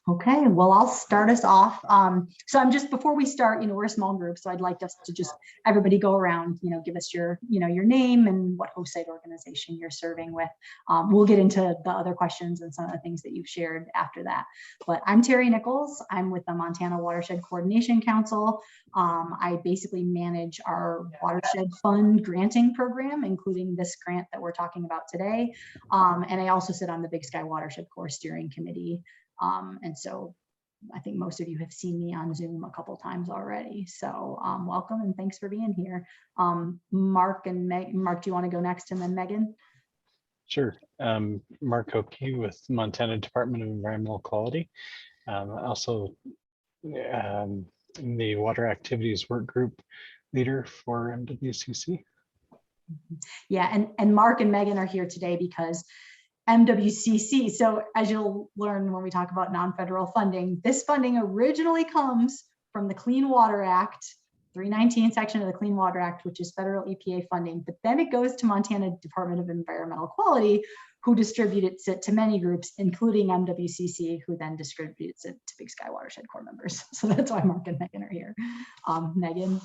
Okay, well, I'll start us off. So I'm just, before we start, we're a small group, so I'd like us to just, everybody go around, give us your, your name and what host site organization you're serving with. We'll get into the other questions and some of the things that you've shared after that. But I'm Terry Nichols. I'm with the Montana Watershed Coordination Council. I basically manage our Watershed Fund granting program, including this grant that we're talking about today. And I also sit on the Big Sky Watershed Core Steering Committee. And so I think most of you have seen me on Zoom a couple times already. So welcome and thanks for being here. Mark and Mark, do you want to go next and then Megan? Sure. Mark Hopke with Montana Department of Environmental Quality. Also the Water Activities Work Group leader for MWCC. Yeah, and Mark and Megan are here today because MWCC. So as you'll learn when we talk about non-federal funding, this funding originally comes from the Clean Water Act, 319 section of the Clean Water Act, which is federal EPA funding, but then it goes to Montana Department of Environmental Quality, who distributes it to many groups, including MWCC, who then distributes it to Big Sky Watershed Core members. So that's why Mark and Megan are here. Megan?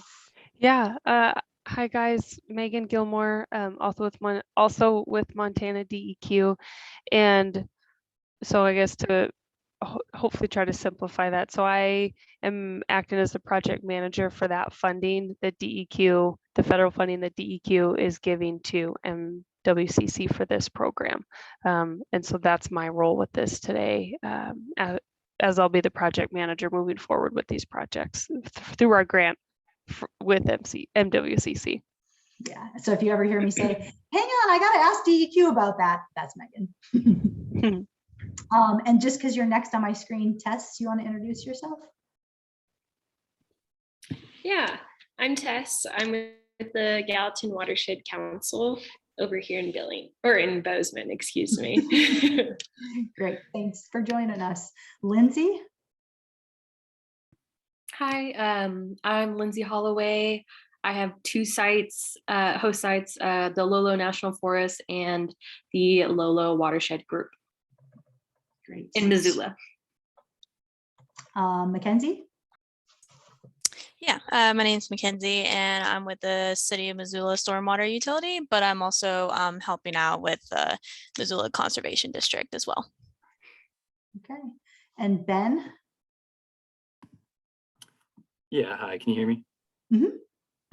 Yeah. Hi guys, Megan Gilmore, also with Montana DEQ, and so I guess to hopefully try to simplify that. So I am acting as the project manager for that funding that DEQ, the federal funding that DEQ is giving to MWCC for this program, and so that's my role with this today, as I'll be the project manager moving forward with these projects through our grant with MWCC. Yeah, so if you ever hear me say, hang on, I gotta ask DEQ about that, that's Megan. And just because you're next on my screen, Tess, you want to introduce yourself? Yeah, I'm Tess. I'm with the Gallatin Watershed Council over here in Bozeman, excuse me. Great, thanks for joining us. Lindsay? Hi, I'm Lindsay Holloway. I have two sites, host sites, the Lolo National Forest and the Lolo Watershed Group. Great. In Missoula. Mackenzie? Yeah, my name's Mackenzie and I'm with the City of Missoula Stormwater Utility, but I'm also helping out with the Missoula Conservation District as well. Okay, and Ben? Yeah, hi, can you hear me? Mm-hmm.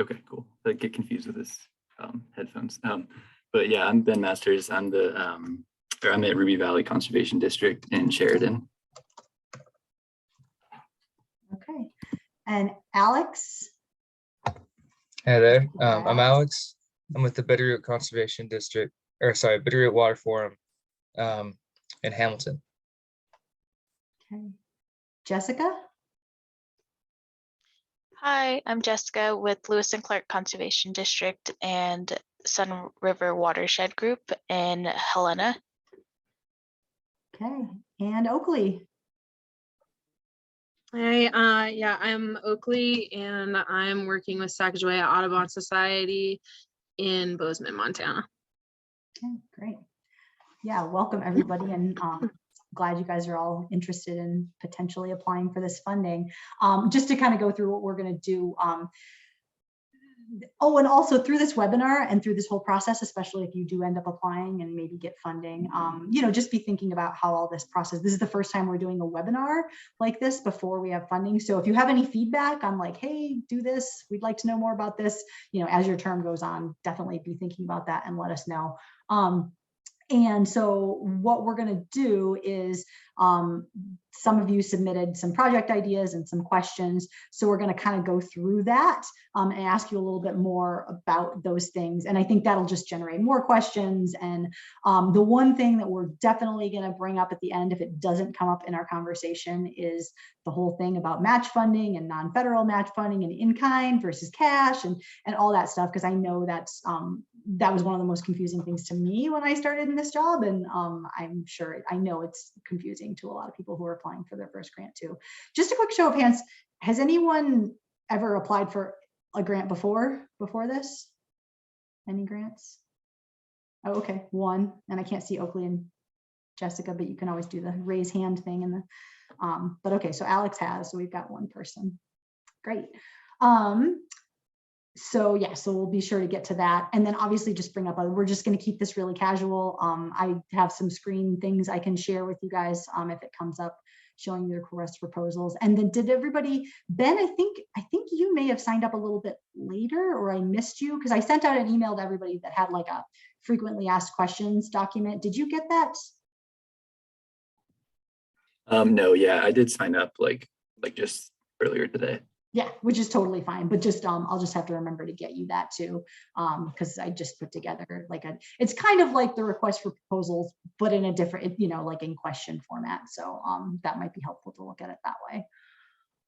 Okay, cool. I get confused with this headphones. But yeah, I'm Ben Masters. I'm at Ruby Valley Conservation District in Sheridan. Okay, and Alex? Hey there, I'm Alex. I'm with the Bitterroot Conservation District, Bitterroot Water Forum in Hamilton. Okay, Jessica? Hi, I'm Jessica with Lewis and Clark Conservation District and Sun River Watershed Group in Helena. Okay, and Oakley. Hi, yeah, I'm Oakley and I'm working with Sacagawea Audubon Society in Bozeman, Montana. Okay, great. Yeah, welcome everybody, and glad you guys are all interested in potentially applying for this funding. Just to kind of go through what we're going to do. Oh, and also through this webinar and through this whole process, especially if you do end up applying and maybe get funding, just be thinking about how all this process, this is the first time we're doing a webinar like this before we have funding. So if you have any feedback on like, hey, do this, we'd like to know more about this, as your term goes on, definitely be thinking about that and let us know. And so what we're going to do is some of you submitted some project ideas and some questions. So we're going to kind of go through that and ask you a little bit more about those things. And I think that'll just generate more questions. And the one thing that we're definitely going to bring up at the end, if it doesn't come up in our conversation, is the whole thing about match funding and non-federal match funding and in-kind versus cash and all that stuff. Because I know that's that was one of the most confusing things to me when I started in this job. And I'm sure, I know it's confusing to a lot of people who are applying for their first grant too. Just a quick show of hands. Has anyone ever applied for a grant before this? Any grants? Oh, okay, one. And I can't see Oakley and Jessica, but you can always do the raise hand thing in the But okay, so Alex has, so we've got one person. Great. So yeah, so we'll be sure to get to that. And then obviously just bring up, we're just going to keep this really casual. I have some screen things I can share with you guys if it comes up, showing your request proposals. And then did everybody, Ben, I think you may have signed up a little bit later, or I missed you because I sent out an email to everybody that had like a frequently asked questions document. Did you get that? No, yeah, I did sign up like just earlier today. Yeah, which is totally fine, but just I'll just have to remember to get you that too, because I just put together like it's kind of like the request for proposals, but in a different, like in question format. So that might be helpful to look at it that way.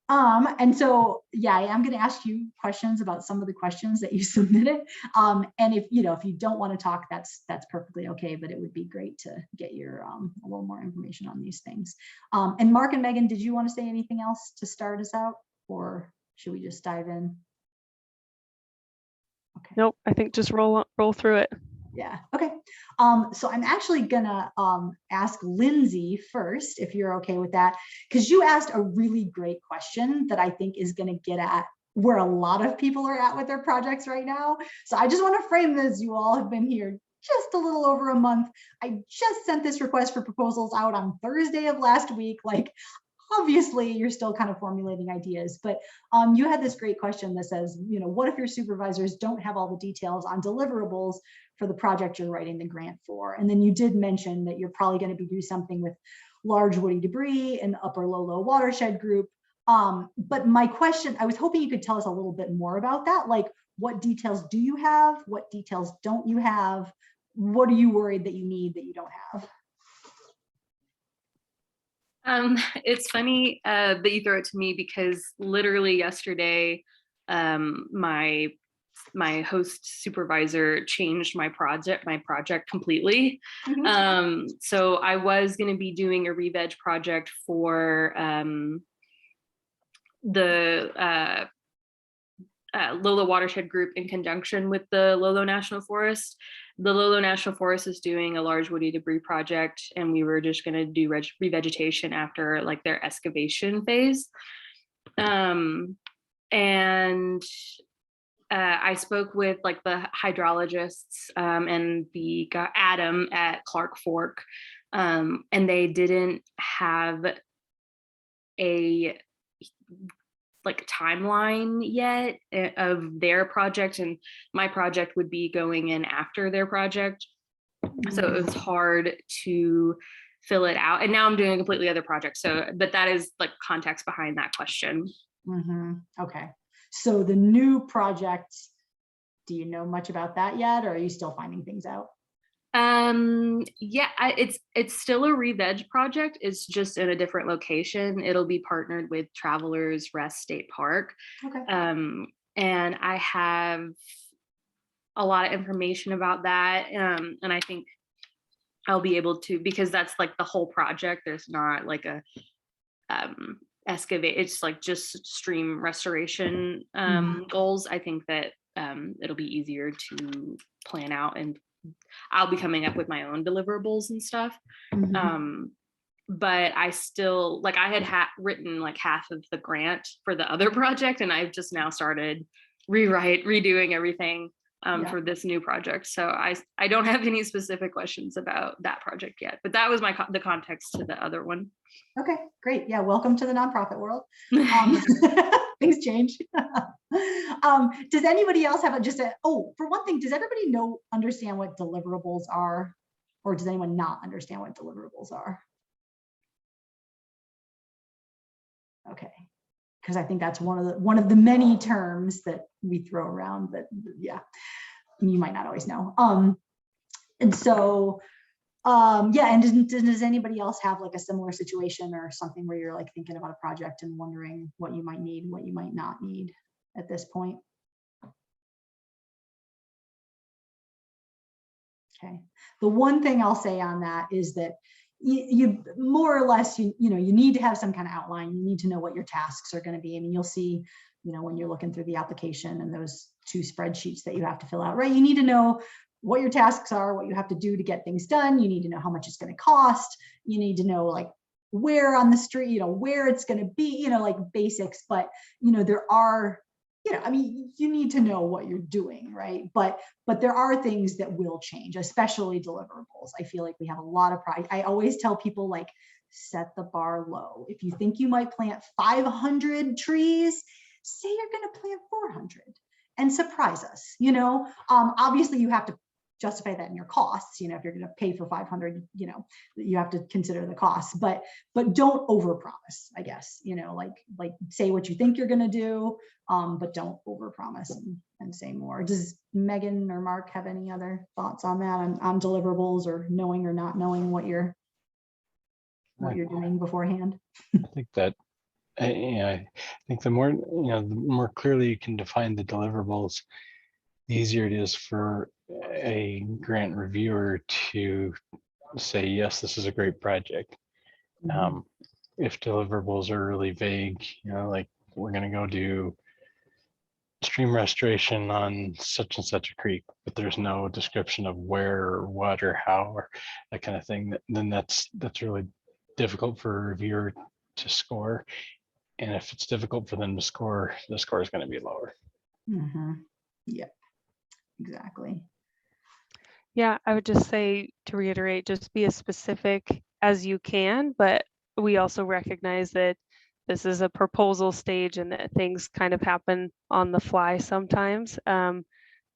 And so yeah, I am going to ask you questions about some of the questions that you submitted. And if you don't want to talk, that's perfectly okay, but it would be great to get your a little more information on these things. And Mark and Megan, did you want to say anything else to start us out, or should we just dive in? Okay. Nope, I think just roll through it. Yeah, okay. So I'm actually gonna ask Lindsay first, if you're okay with that, because you asked a really great question that I think is gonna get at where a lot of people are at with their projects right now. So I just want to frame this. You all have been here just a little over a month. I just sent this request for proposals out on Thursday of last week. Like, obviously you're still kind of formulating ideas, but you had this great question that says, what if your supervisors don't have all the details on deliverables for the project you're writing the grant for? And then you did mention that you're probably going to be doing something with large woody debris and upper low watershed group. But my question, I was hoping you could tell us a little bit more about that. Like, what details do you have? What details don't you have? What are you worried that you need that you don't have? It's funny that you throw it to me, because literally yesterday, my host supervisor changed my project completely. Mm-hmm. So I was going to be doing a re-veg project for the Lolo Watershed group in conjunction with the Lolo National Forest. The Lolo National Forest is doing a large woody debris project, and we were just going to do revegetation after like their excavation phase. And I spoke with like the hydrologists and the Adam at Clark Fork, and they didn't have a like timeline yet of their project, and my project would be going in after their project. So it was hard to fill it out. And now I'm doing a completely other project. So, but that is like context behind that question. Mm-hmm. Okay. So the new project, do you know much about that yet, or are you still finding things out? Yeah, it's still a re-veg project. It's just in a different location. It'll be partnered with Travelers Rest State Park. Okay. And I have a lot of information about that. And I think I'll be able to, because that's like the whole project. There's not like a excavate, it's like just stream restoration goals. I think that it'll be easier to plan out, and I'll be coming up with my own deliverables and stuff. But I still, like, I had written like half of the grant for the other project, and I've just now started redoing everything for this new project. So I don't have any specific questions about that project yet, but that was the context to the other one. Okay, great. Yeah, welcome to the nonprofit world. Things change. Does anybody else have for one thing, does everybody understand what deliverables are, or does anyone not understand what deliverables are? Okay, because I think that's one of the many terms that we throw around, but yeah, you might not always know. And so yeah, and does anybody else have like a similar situation or something where you're like thinking about a project and wondering what you might need and what you might not need at this point? Okay, the one thing I'll say on that is that you more or less, you need to have some kind of outline. You need to know what your tasks are going to be. I mean, you'll see, when you're looking through the application and those 2 spreadsheets that you have to fill out, right? You need to know what your tasks are, what you have to do to get things done. You need to know how much it's going to cost. You need to know like where on the street, you know, where it's going to be, you know, like basics, but, you know, there are, you know, I mean, you need to know what you're doing, right? But there are things that will change, especially deliverables. I feel like we have a lot of pride. I always tell people, like, set the bar low. If you think you might plant 500 trees, say you're going to plant 400 and surprise us, you know. Obviously you have to justify that in your costs, you know. If you're going to pay for 500, you know, you have to consider the costs, but don't overpromise, I guess, you know, like say what you think you're going to do, but don't overpromise and say more. Does Megan or Mark have any other thoughts on that, on deliverables, or knowing or not knowing what you're doing beforehand? I think that I think the more, you know, the more clearly you can define the deliverables, the easier it is for a grant reviewer to say, yes, this is a great project. If deliverables are really vague, you know, like, we're going to go do stream restoration on such and such a creek, but there's no description of where or what or how or that kind of thing, then that's really difficult for a reviewer to score. And if it's difficult for them to score, the score is going to be lower. Yep, exactly. Yeah, I would just say, to reiterate, just be as specific as you can, but we also recognize that this is a proposal stage and that things kind of happen on the fly sometimes.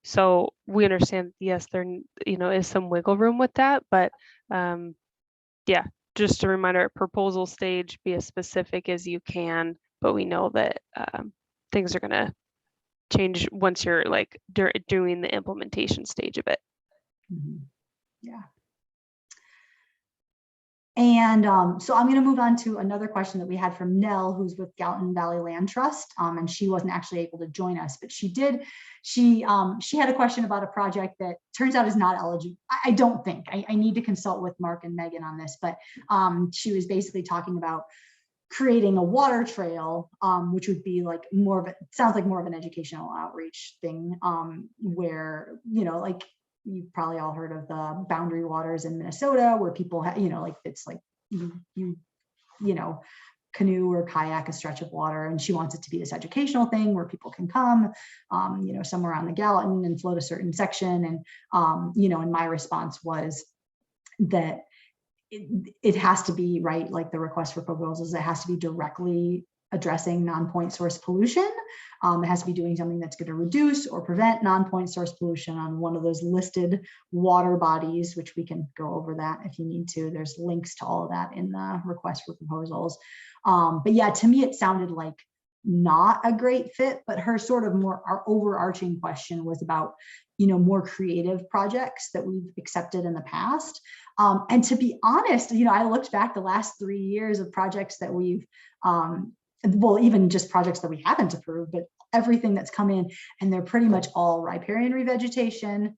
So we understand, yes, there, you know, is some wiggle room with that, but yeah, just a reminder, at proposal stage, be as specific as you can, but we know that things are gonna change once you're like doing the implementation stage of it. Yeah. And so I'm going to move on to another question that we had from Nell, who's with Gallatin Valley Land Trust, and she wasn't actually able to join us, but she did. She had a question about a project that turns out is not eligible. I don't think. I need to consult with Mark and Megan on this, but she was basically talking about creating a water trail, which would be like more of a, sounds like more of an educational outreach thing, where, you know, like, you've probably all heard of the boundary waters in Minnesota, where people you know, like, it's like you know, canoe or kayak a stretch of water, and she wants it to be this educational thing where people can come, you know, somewhere on the Gallatin and float a certain section. And you know, and my response was that it has to be, right, like the request for proposals, it has to be directly addressing non-point source pollution. It has to be doing something that's going to reduce or prevent non-point source pollution on one of those listed water bodies, which we can go over that if you need to. There's links to all of that in the request for proposals. But yeah, to me, it sounded like not a great fit, but her sort of more our overarching question was about, you know, more creative projects that we've accepted in the past. And to be honest, you know, I looked back the last 3 years of projects that we've, well, even just projects that we haven't approved, but everything that's come in, and they're pretty much all riparian revegetation.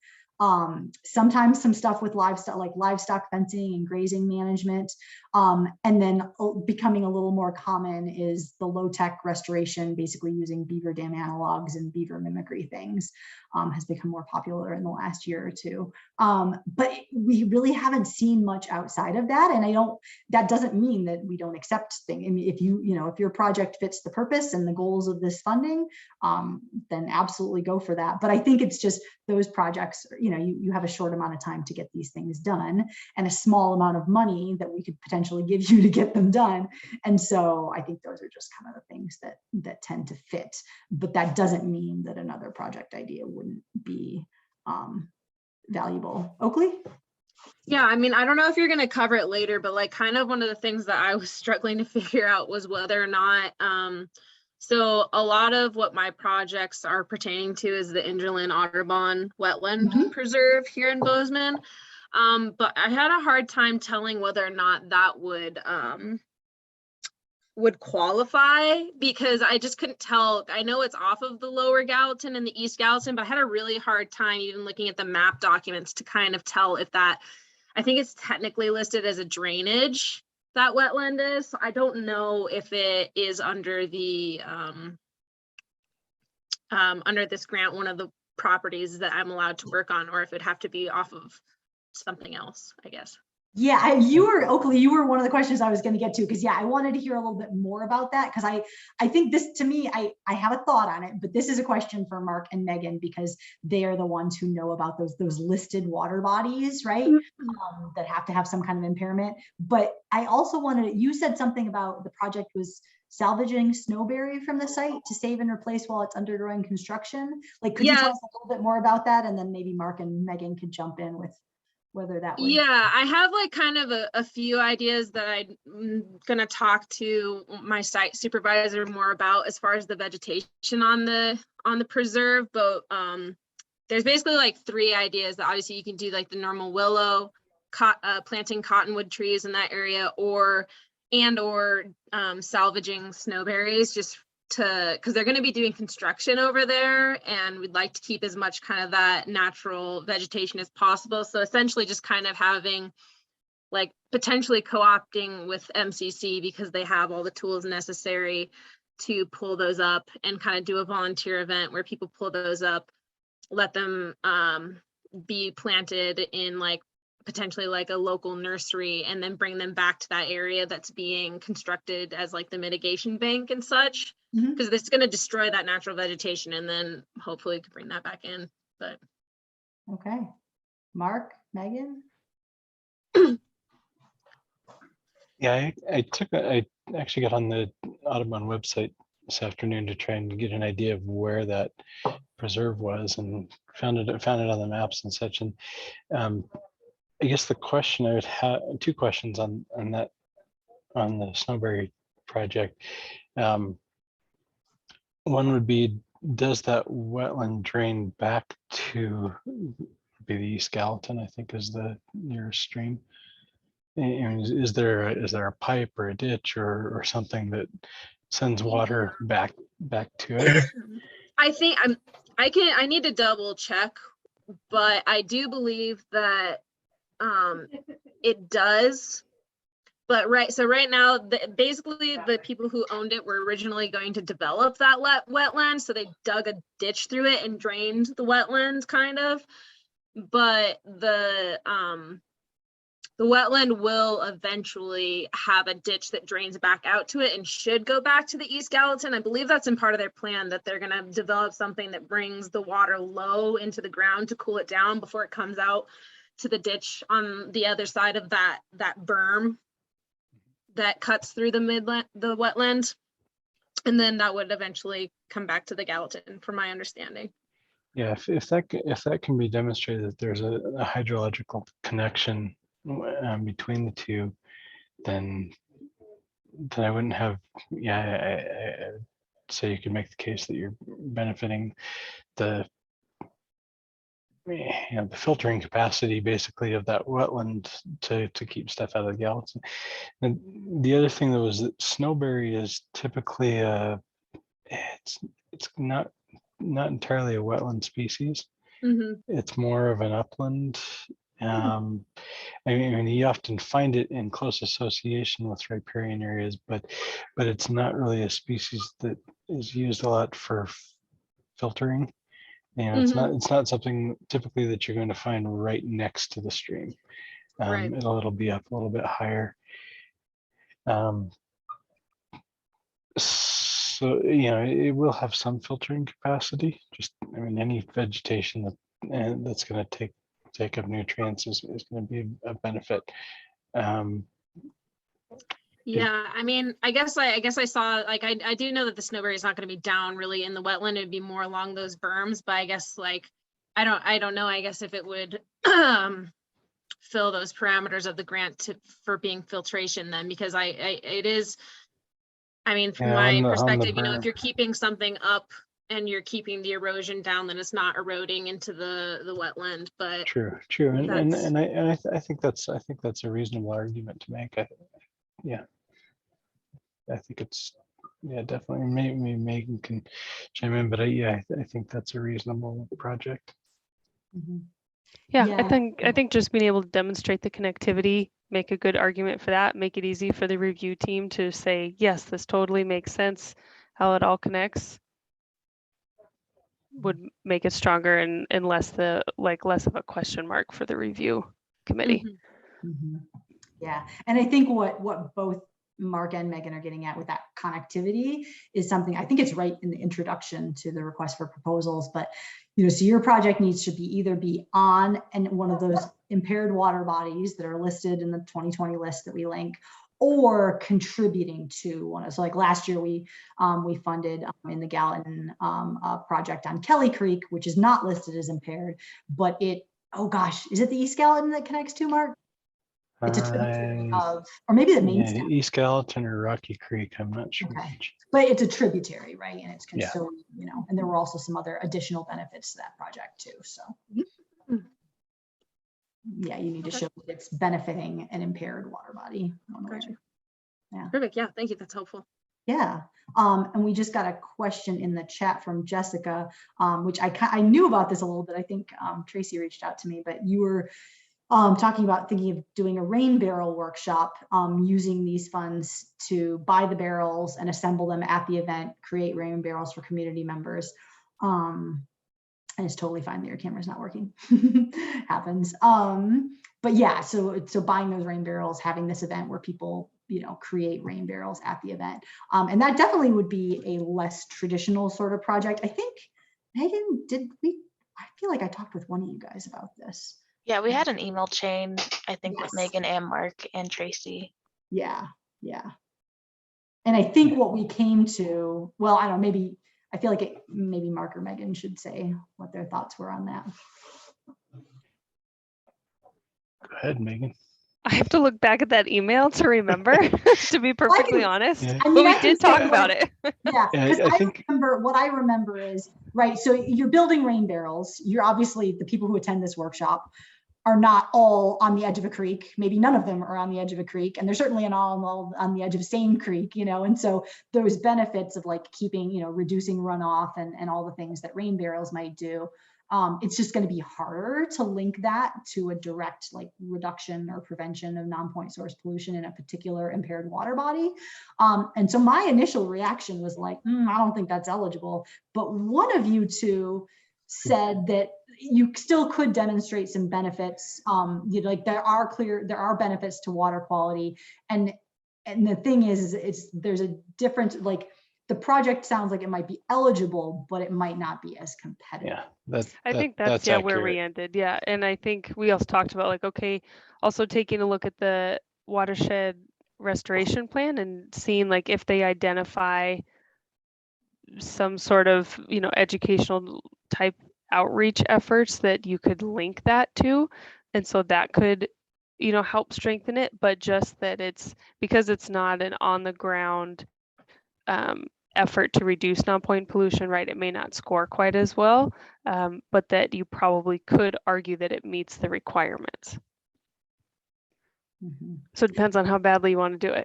Sometimes some stuff with livestock, like livestock fencing and grazing management. And then becoming a little more common is the low-tech restoration, basically using beaver dam analogs and beaver mimicry things, has become more popular in the last year or two. But we really haven't seen much outside of that. And that doesn't mean that we don't accept things. I mean, if if your project fits the purpose and the goals of this funding, then absolutely go for that. But I think it's just those projects, you know, you have a short amount of time to get these things done and a small amount of money that we could potentially give you to get them done. And so I think those are just kind of the things that tend to fit, but that doesn't mean that another project idea wouldn't be valuable. Oakley? Yeah, I mean, I don't know if you're going to cover it later, but like kind of one of the things that I was struggling to figure out was whether or not, so a lot of what my projects are pertaining to is the Ingerland Audubon Wetland Preserve here in Bozeman. But I had a hard time telling whether or not that would qualify, because I just couldn't tell. I know it's off of the lower Gallatin and the East Gallatin, but I had a really hard time even looking at the map documents to kind of tell if that, I think it's technically listed as a drainage, that wetland is. So I don't know if it is under the under this grant one of the properties that I'm allowed to work on, or if it'd have to be off of something else, I guess. Yeah, you were Oakley. You were one of the questions I was going to get to, because I wanted to hear a little bit more about that, because I think this, to me, I have a thought on it, but this is a question for Mark and Megan, because they are the ones who know about those listed water bodies, right? That have to have some kind of impairment. But I also wanted, you said something about the project was salvaging snowberry from the site to save and replace while it's undergoing construction. Like, could you tell us a little bit more about that, and then maybe Mark and Megan could jump in with whether that would. Yeah, I have like kind of a few ideas that I'm gonna talk to my site supervisor more about as far as the vegetation on the preserve. But there's basically like 3 ideas that obviously you can do, like the normal willow, planting cottonwood trees in that area, or salvaging snowberries, just because they're going to be doing construction over there, and we'd like to keep as much kind of that natural vegetation as possible. So essentially just kind of having, like, potentially co-opting with MCC, because they have all the tools necessary to pull those up, and kind of do a volunteer event where people pull those up, let them be planted in like potentially like a local nursery, and then bring them back to that area that's being constructed as like the mitigation bank and such, because this is going to destroy that natural vegetation, and then hopefully we can bring that back in. But okay, Mark, Megan. Yeah, I actually got on the Audubon website this afternoon to try and get an idea of where that preserve was, and found it on the maps and such. And I guess the question I would have, 2 questions on that, on the Snowberry project. One would be, does that wetland drain back to be the East Gallatin, I think is the nearest stream? And is there a pipe or a ditch or something that sends water back to it? I think I need to double check, but I do believe that it does. But right now, basically the people who owned it were originally going to develop that wetland, so they dug a ditch through it and drained the wetlands, kind of. But the wetland will eventually have a ditch that drains back out to it and should go back to the East Gallatin. I believe that's in part of their plan, that they're going to develop something that brings the water low into the ground to cool it down before it comes out to the ditch on the other side of that berm that cuts through the wetland. And then that would eventually come back to the Gallatin, from my understanding. Yeah, if that can be demonstrated, that there's a hydrological connection between the two, then I wouldn't have. I say you could make the case that you're benefiting the the filtering capacity basically of that wetland to keep stuff out of the Gallatin. And the other thing that was that snowberry is typically it's not entirely a wetland species. It's more of an upland. I mean, you often find it in close association with riparian areas, but it's not really a species that is used a lot for filtering. It's not something typically that you're going to find right next to the stream. Right. It'll be up a little bit higher. So it will have some filtering capacity. Just, I mean, any vegetation that's going to take up nutrients is going to be a benefit. Yeah, I mean, I guess I saw, like, I do know that the snowberry is not going to be down really in the wetland. It'd be more along those berms, but I guess, like, I don't know, I guess if it would fill those parameters of the grant for being filtration then, because it is, I mean, from my perspective, if you're keeping something up and you're keeping the erosion down, then it's not eroding into the wetland. But true, and I think that's a reasonable argument to make. I think it's definitely. Maybe Megan can chime in, but I think that's a reasonable project. Yeah, I think just being able to demonstrate the connectivity, make a good argument for that, make it easy for the review team to say, yes, this totally makes sense, how it all connects, would make it stronger and less of a question mark for the review committee. Yeah, and I think what both Mark and Megan are getting at with that connectivity is something, I think it's right in the introduction to the request for proposals, but so your project needs to either be on and one of those impaired water bodies that are listed in the 2020 list that we link, or contributing to one. So like last year we funded in the Gallatin a project on Kelly Creek, which is not listed as impaired, but oh gosh, is it the East Gallatin that connects to, Mark? It's a tributary of, or maybe the main stem. East Gallatin or Rocky Creek, I'm not sure. Okay. But it's a tributary, right? And it's Yeah. custodian, and there were also some other additional benefits to that project too. So yeah, you need to show that it's benefiting an impaired water body. Gotcha. Yeah. Perfect. Yeah, thank you. That's helpful. Yeah. And we just got a question in the chat from Jessica, which I knew about this a little bit. I think Tracy reached out to me, but you were talking about thinking of doing a rain barrel workshop, using these funds to buy the barrels and assemble them at the event, create rain barrels for community members. And it's totally fine that your camera's not working. Happens. But yeah, so buying those rain barrels, having this event where people, create rain barrels at the event. And that definitely would be a less traditional sort of project. I think, Megan, I feel like I talked with one of you guys about this. Yeah, we had an email chain, I think, Yes. with Megan and Mark and Tracy. Yeah. And I think what we came to, well, I don't know, maybe I feel like maybe Mark or Megan should say what their thoughts were on that. Go ahead, Megan. I have to look back at that email to remember, to be perfectly honest. Yeah. But we did talk about it. Yeah, because what I remember is, right, so you're building rain barrels. You're obviously, the people who attend this workshop are not all on the edge of a creek. Maybe none of them are on the edge of a creek, and they're certainly not all on the edge of the same creek, and so those benefits of like keeping, reducing runoff and all the things that rain barrels might do. It's just going to be harder to link that to a direct like reduction or prevention of non-point source pollution in a particular impaired water body. And so my initial reaction was like, I don't think that's eligible. But one of you two said that you still could demonstrate some benefits. Like there are benefits to water quality. And the thing is, there's a difference, like, the project sounds like it might be eligible, but it might not be as competitive. Yeah, I think that's where we ended. Yeah. And I think we also talked about like, okay, also taking a look at the watershed restoration plan and seeing like if they identify some sort of, educational type outreach efforts that you could link that to. And so that could, help strengthen it, but just that it's because it's not an on the ground effort to reduce non-point pollution, right? It may not score quite as well, but that you probably could argue that it meets the requirements. So it depends on how badly you want to do it.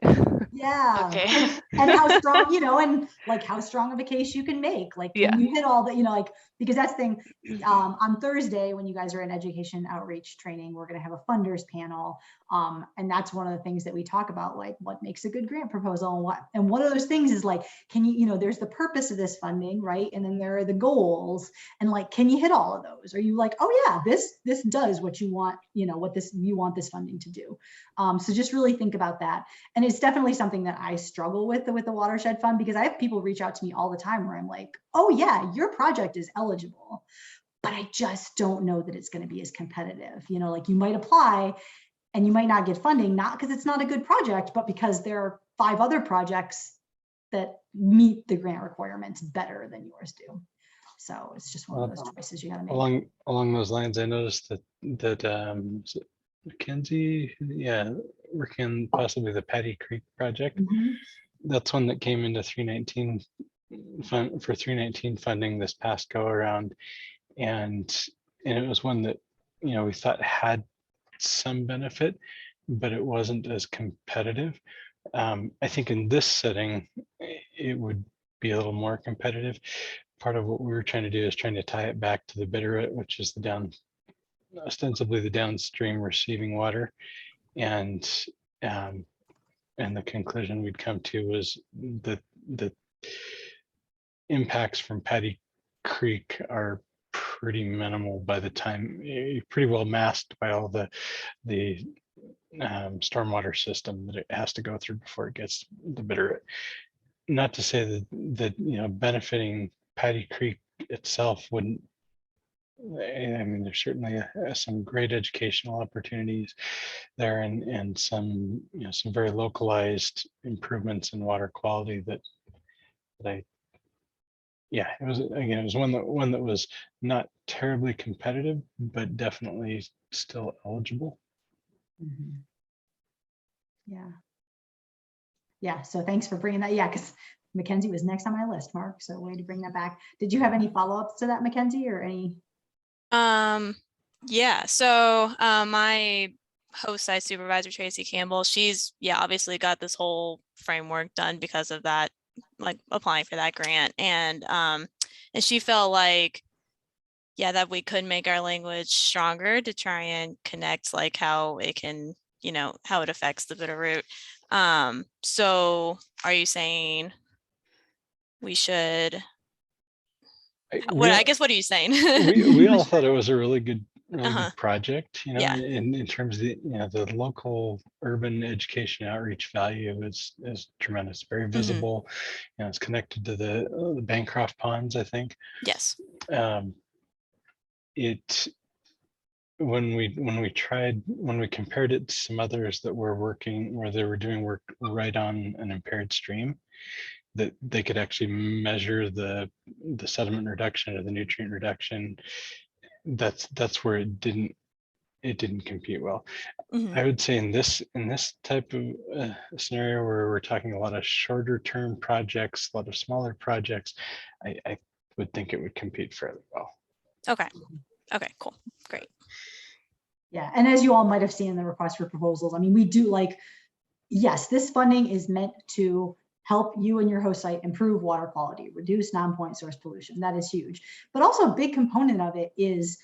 Yeah. Okay. And how strong, and like how strong of a case you can make. Like, can you hit all the, like, because that's the thing, on Thursday, when you guys are in education outreach training, we're going to have a funders panel. And that's one of the things that we talk about, like what makes a good grant proposal and one of those things is like, can you, there's the purpose of this funding, right? And then there are the goals and like, can you hit all of those? Are you like, oh yeah, this does what you want, you want this funding to do. So just really think about that. And it's definitely something that I struggle with the Watershed Fund, because I have people reach out to me all the time where I'm like, oh yeah, your project is eligible, but I just don't know that it's going to be as competitive. Like you might apply and you might not get funding, not because it's not a good project, but because there are 5 other projects that meet the grant requirements better than yours do. So it's just one of those choices you got to make. Along those lines, I noticed that Mackenzie, working possibly the Paddy Creek project. That's one that came into 319 for 319 funding this past go around, and it was one that we thought had some benefit, but it wasn't as competitive. I think in this setting, it would be a little more competitive. Part of what we were trying to do is trying to tie it back to the Bitterroot, which is ostensibly the downstream receiving water, and the conclusion we'd come to was that the impacts from Paddy Creek are pretty minimal by the time, pretty well masked by all the stormwater system that it has to go through before it gets the Bitterroot. Not to say that benefiting Paddy Creek itself wouldn't. I mean, there's certainly some great educational opportunities there, and some some very localized improvements in water quality that it was one that was not terribly competitive, but definitely still eligible. Mhm. Yeah, so thanks for bringing that. Yeah, because Mackenzie was next on my list, Mark, so way to bring that back. Did you have any follow-ups to that, Mackenzie, or any? Yeah, so my host site supervisor, Tracy Campbell, she's obviously got this whole framework done because of that, like applying for that grant. And she felt like, that we could make our language stronger to try and connect like how it can, how it affects the Bitterroot. So are you saying we should, what are you saying? we all thought it was a really good project, Yeah. in terms of the local urban education outreach value is tremendous, very visible. It's connected to the Bancroft ponds, I think. Yes. When we compared it to some others that were working where they were doing work right on an impaired stream, that they could actually measure the sediment reduction or the nutrient reduction, that's where it didn't compete well. I would say in this type of scenario where we're talking a lot of shorter term projects, a lot of smaller projects, I would think it would compete fairly well. Okay, cool, great. Yeah, and as you all might have seen in the request for proposals, I mean, we do yes, this funding is meant to help you and your host site improve water quality, reduce non-point source pollution. That is huge. But also a big component of it is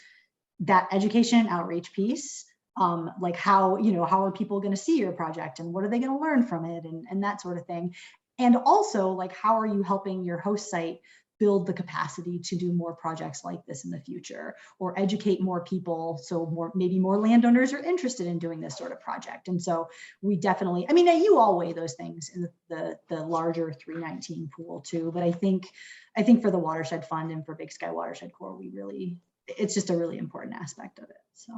that education and outreach piece. Like how are people going to see your project and what are they going to learn from it and that sort of thing. And also like, how are you helping your host site build the capacity to do more projects like this in the future, or educate more people so maybe more landowners are interested in doing this sort of project. And so we definitely, I mean, you all weigh those things in the larger 319 pool too, but I think for the Watershed Fund and for Big Sky Watershed Corps, it's just a really important aspect of it. So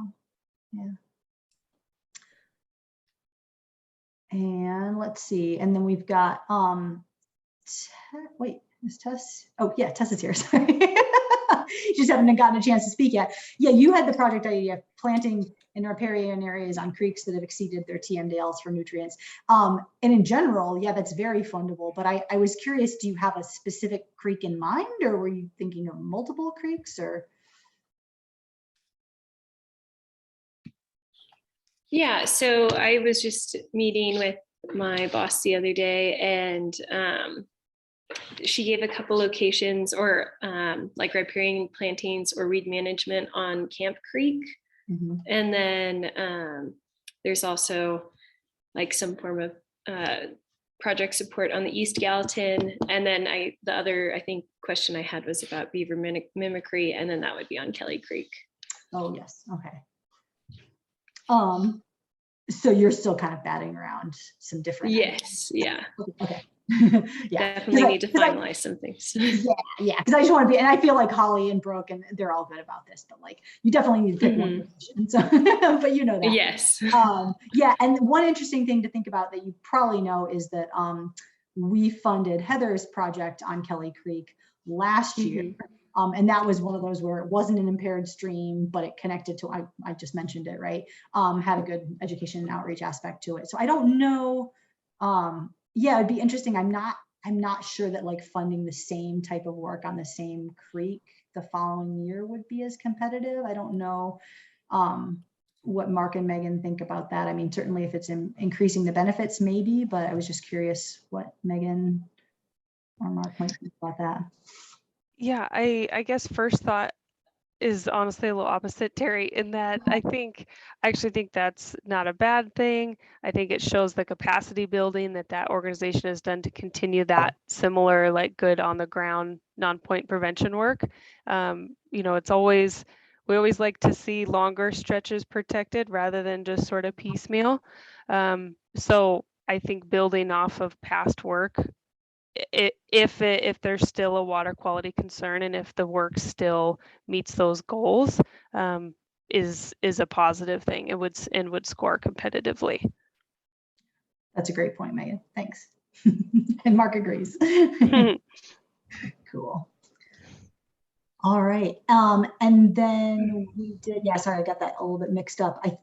yeah. And let's see, and then we've got wait, is Tess? Oh yeah, Tess is here. Sorry. She just haven't gotten a chance to speak yet. Yeah, you had the project idea, planting in riparian areas on creeks that have exceeded their TMDLs for nutrients. And in general, yeah, that's very fundable. But I was curious, do you have a specific creek in mind, or were you thinking of multiple creeks, or? Yeah, so I was just meeting with my boss the other day, and she gave a couple locations or like riparian plantings or weed management on Camp Creek. And then there's also like some form of project support on the East Gallatin. And then the other, I think, question I had was about beaver mimicry, and then that would be on Kelly Creek. Oh, yes. Okay. So you're still kind of batting around some different. Yes. Yeah. Okay. Yeah. Definitely need to finalize some things. Yeah. Because I just want to be, and I feel like Holly and Brooke, and they're all good about this, but like you definitely need to pick one position. So, but you know that. Yes. Yeah. And one interesting thing to think about that you probably know is that we funded Heather's project on Kelly Creek last year. And that was one of those where it wasn't an impaired stream, but it connected to, I just mentioned it, right? Had a good education and outreach aspect to it. So I don't know. Yeah, it'd be interesting. I'm not sure that like funding the same type of work on the same creek the following year would be as competitive. I don't know what Mark and Megan think about that. I mean, certainly if it's increasing the benefits, maybe, but I was just curious what Megan or Mark might think about that. Yeah, I guess first thought is honestly a little opposite, Terry, in that I actually think that's not a bad thing. I think it shows the capacity building that organization has done to continue that similar, like good on the ground non-point prevention work. It's always, we always like to see longer stretches protected rather than just sort of piecemeal. So I think building off of past work, if there's still a water quality concern and if the work still meets those goals, is a positive thing. It would score competitively. That's a great point, Megan. Thanks. And Mark agrees. Cool. All right. And then we did, yeah, sorry, I got that a little bit mixed up. I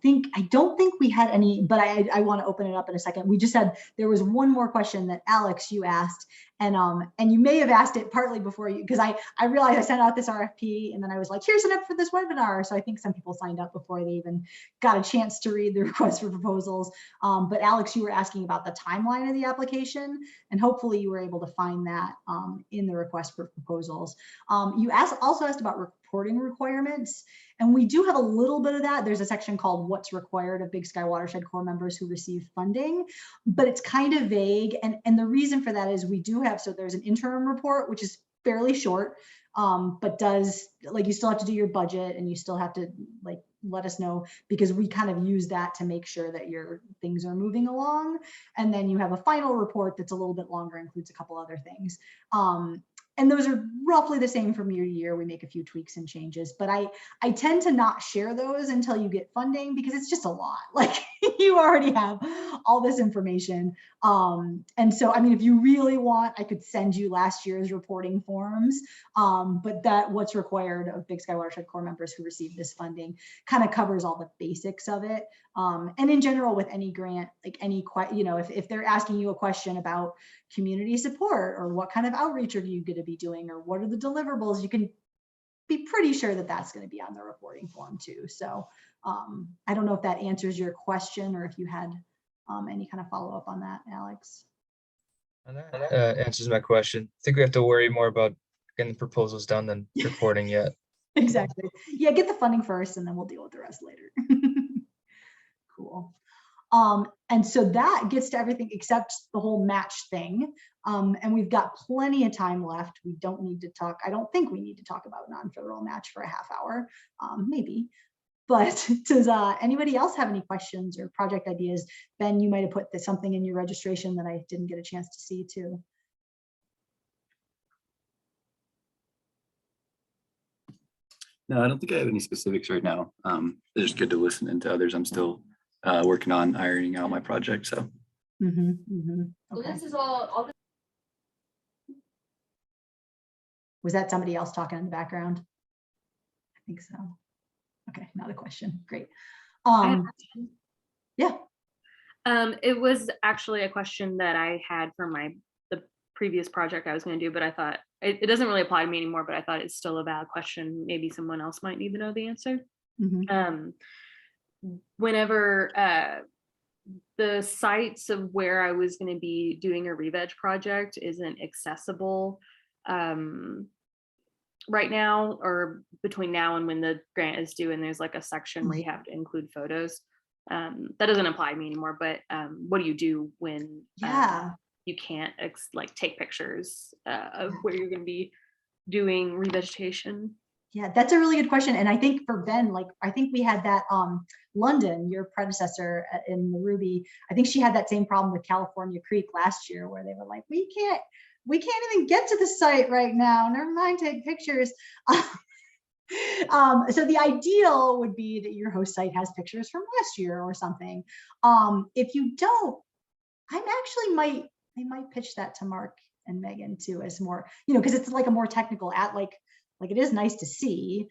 don't think we had any, but I want to open it up in a second. We just had, there was one more question that Alex, you asked, and you may have asked it partly before you, because I realized I sent out this RFP and then I was like, here's an up for this webinar. So I think some people signed up before they even got a chance to read the request for proposals. But Alex, you were asking about the timeline of the application, and hopefully you were able to find that in the request for proposals. You also asked about reporting requirements, and we do have a little bit of that. There's a section called what's required of Big Sky Watershed Corps members who receive funding, but it's kind of vague. And the reason for that is we do have, so there's an interim report, which is fairly short, but does, like, you still have to do your budget and you still have to, like, let us know, because we kind of use that to make sure that your things are moving along. And then you have a final report that's a little bit longer, includes a couple other things. And those are roughly the same from year to year. We make a few tweaks and changes, but I tend to not share those until you get funding, because it's just a lot. Like, you already have all this information. And so, I mean, if you really want, I could send you last year's reporting forms, but that what's required of Big Sky Watershed Corps members who receive this funding kind of covers all the basics of it. And in general, with any grant, like any, you know, if they're asking you a question about community support or what kind of outreach are you going to be doing or what are the deliverables, you can be pretty sure that that's going to be on the reporting form too. So I don't know if that answers your question or if you had any kind of follow up on that, Alex. That answers my question. I think we have to worry more about getting the proposals done than reporting yet. Exactly. Yeah, get the funding first and then we'll deal with the rest later. Cool. And so that gets to everything except the whole match thing. And we've got plenty of time left. We don't need to talk. I don't think we need to talk about non-federal match for a half hour, maybe. But does anybody else have any questions or project ideas? Ben, you might have put something in your registration that I didn't get a chance to see too. No, I don't think I have any specifics right now. It's just good to listen into others. I'm still working on ironing out my project. So. Okay. So this is all Was that somebody else talking in the background? I think so. Okay, not a question. Great. Yeah. It was actually a question that I had for the previous project I was going to do, but I thought it doesn't really apply to me anymore, but I thought it's still a valid question. Maybe someone else might need to know the answer. Whenever the sites of where I was going to be doing a re-veg project isn't accessible right now, or between now and when the grant is due, and there's like a section where you have to include photos. That doesn't apply to me anymore, but what do you do when you can't like take pictures of where you're going to be doing revegetation? Yeah, that's a really good question. And I think for Ben, like, I think we had that London, your predecessor in the Ruby, I think she had that same problem with California Creek last year, where they were like, we can't even get to the site right now. Never mind, take pictures. So the ideal would be that your host site has pictures from last year or something. If you don't, I might pitch that to Mark and Megan too, as more, you know, because it's like a more technical like it is nice to see.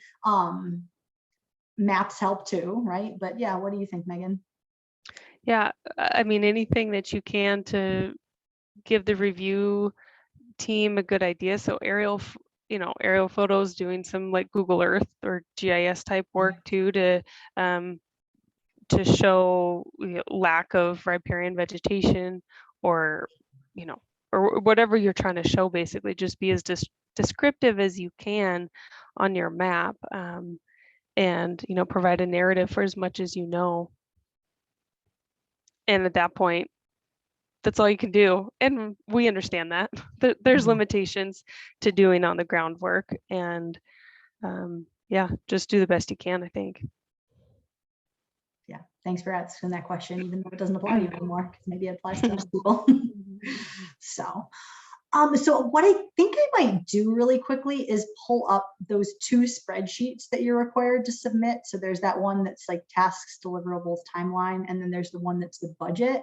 Maps help too, right? But yeah, what do you think, Megan? Yeah, I mean, anything that you can to give the review team a good idea. So aerial photos, doing some like Google Earth or GIS type work too, to show lack of riparian vegetation, or or whatever you're trying to show. Basically, just be as descriptive as you can on your map, and provide a narrative for as much as you know. And at that point, that's all you can do. And we understand that there's limitations to doing on the ground work. And yeah, just do the best you can, I think. Yeah, thanks for asking that question, even though it doesn't apply to you anymore, because maybe it applies to other people. So what I think I might do really quickly is pull up those 2 spreadsheets that you're required to submit. So there's that one that's like tasks, deliverables, timeline, and then there's the one that's the budget.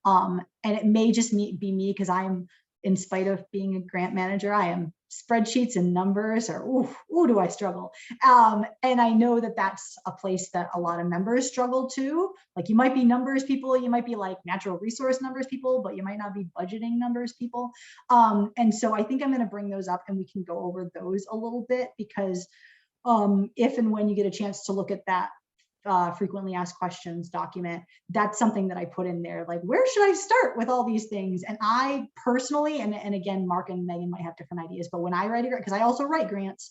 And it may just be me, because I'm, in spite of being a grant manager, I am spreadsheets and numbers are, ooh, do I struggle. And I know that that's a place that a lot of members struggle too. Like, you might be numbers people, you might be like natural resource numbers people, but you might not be budgeting numbers people. And so I think I'm going to bring those up and we can go over those a little bit, because if and when you get a chance to look at that frequently asked questions document, that's something that I put in there, like, where should I start with all these things? And I personally, and again, Mark and Megan might have different ideas, but when I write a grant, because I also write grants,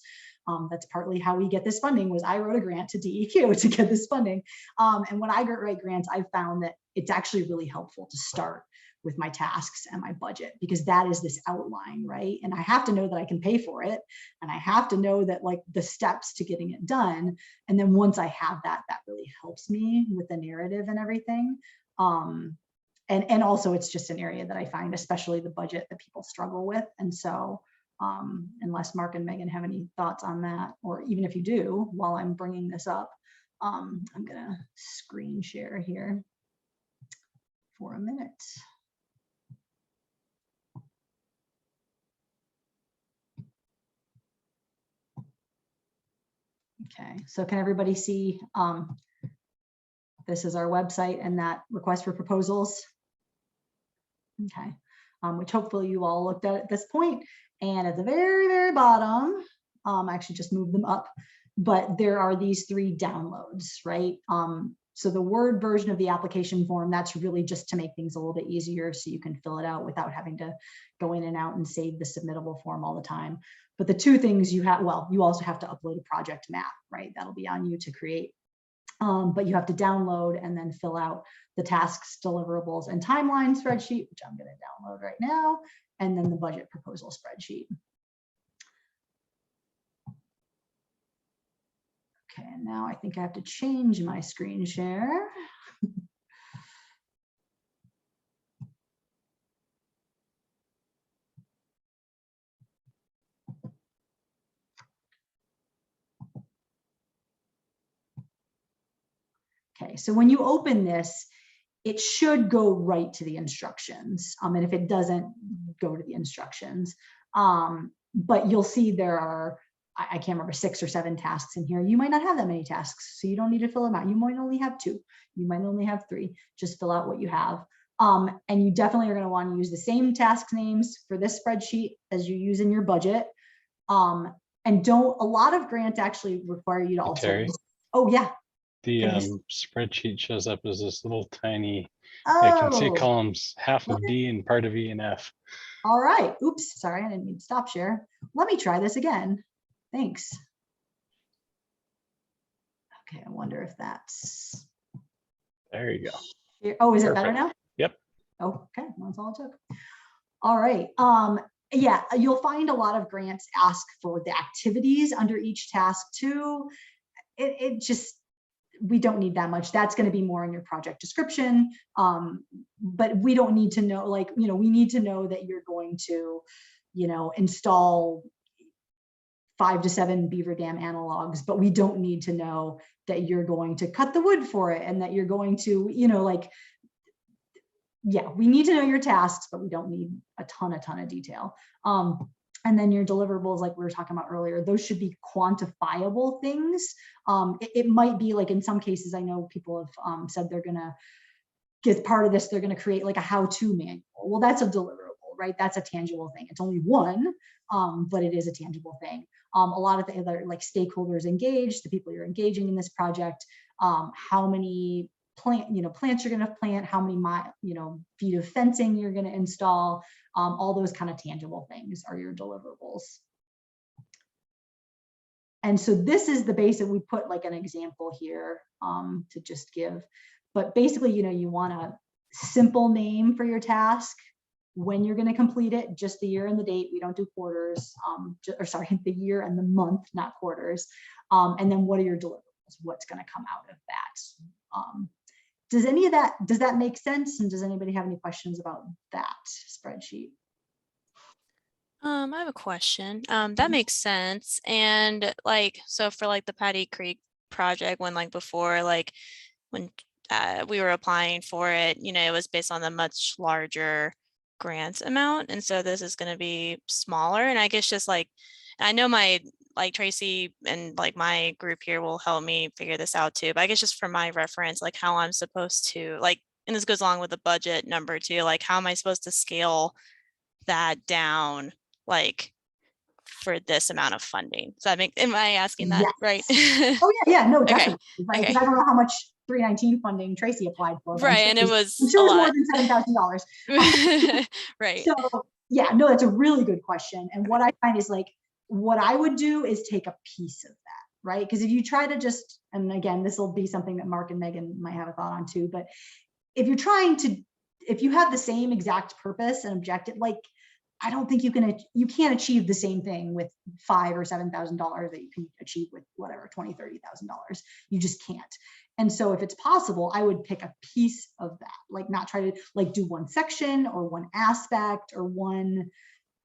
that's partly how we get this funding, was I wrote a grant to DEQ to get this funding. And when I write grants, I found that it's actually really helpful to start with my tasks and my budget, because that is this outline, right? And I have to know that I can pay for it. And I have to know that, like, the steps to getting it done. And then once I have that, that really helps me with the narrative and everything. And also it's just an area that I find, especially the budget, that people struggle with. And so unless Mark and Megan have any thoughts on that, or even if you do, while I'm bringing this up, I'm gonna screen share here for a minute. Okay, so can everybody see, this is our website and that request for proposals? Okay, which hopefully you all looked at this point. And at the very, very bottom, I actually just moved them up, but there are these 3 downloads, right? So the Word version of the application form, that's really just to make things a little bit easier so you can fill it out without having to go in and out and save the submittable form all the time. But the 2 things you have, well, you also have to upload a project map, right? That'll be on you to create. But you have to download and then fill out the tasks, deliverables, and timeline spreadsheet, which I'm going to download right now, and then the budget proposal spreadsheet. Okay, and now I think I have to change my screen share. Okay, so when you open this, it should go right to the instructions. And if it doesn't, go to the instructions. But you'll see there are, I can't remember, 6 or 7 tasks in here. You might not have that many tasks, so you don't need to fill them out. You might only have 2. You might only have 3. Just fill out what you have. And you definitely are going to want to use the same task names for this spreadsheet as you use in your budget. And a lot of grants actually require you to also. Terry? Oh, yeah. The spreadsheet shows up as this little tiny, I can see columns, half of D and part of E and F. All right. Oops, sorry, I didn't mean to stop share. Let me try this again. Thanks. Okay, I wonder if that's. There you go. Oh, is it better now? Yep. Oh, okay, that's all it took. All right. Yeah, you'll find a lot of grants ask for the activities under each task too. It just, we don't need that much. That's going to be more in your project description. But we don't need to know, like, we need to know that you're going to, install 5 to 7 beaver dam analogs, but we don't need to know that you're going to cut the wood for it and that you're going to, yeah, we need to know your tasks, but we don't need a ton of detail. And then your deliverables, like we were talking about earlier, those should be quantifiable things. It might be like, in some cases, I know people have said they're gonna get part of this, they're gonna create like a how-to manual. Well, that's a deliverable, right? That's a tangible thing. It's only one, but it is a tangible thing. A lot of the other like stakeholders engaged, the people you're engaging in this project, how many plants you're going to plant, how many feet of fencing you're going to install, all those kind of tangible things are your deliverables. And so this is the basic, we put like an example here to just give, but basically, you want a simple name for your task, when you're going to complete it, just the year and the date. We don't do quarters, or sorry, the year and the month, not quarters. And then what are your deliverables? What's going to come out of that? Does that make sense? And does anybody have any questions about that spreadsheet? I have a question. That makes sense. And like, so for like the Paddy Creek project, when like before, like when we were applying for it, you know, it was based on a much larger grant amount. And so this is going to be smaller. And I guess just like, I know my, like Tracy and like my group here will help me figure this out too. But I guess just for my reference, like how I'm supposed to like, and this goes along with the budget number too, like how am I supposed to scale that down, like for this amount of funding? So I mean, am I asking that right? Oh yeah, no, Okay. definitely. Right. Because I don't know how much 319 funding Tracy applied for. Right, and it was I'm sure a it was lot. more than $7,000. Right. So yeah, no, that's a really good question. And what I find is like, what I would do is take a piece of that, right? Because if you try to just, and again, this will be something that Mark and Megan might have a thought on too, but if you're trying to, if you have the same exact purpose and objective, like, I don't think you can't achieve the same thing with $5,000 or $7,000 that you can achieve with whatever, $20,000, $30,000. You just can't. And so if it's possible, I would pick a piece of that, like not try to like do one section or one aspect or one,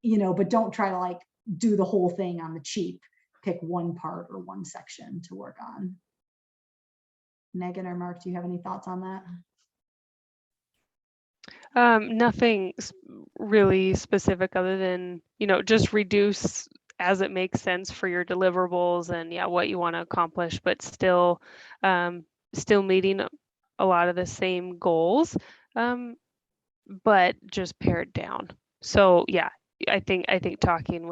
you know, but don't try to like do the whole thing on the cheap. Pick one part or one section to work on. Megan or Mark, do you have any thoughts on that? Nothing really specific other than, you know, just reduce as it makes sense for your deliverables and yeah, what you want to accomplish, but still meeting a lot of the same goals, but just pared down. So yeah, I think talking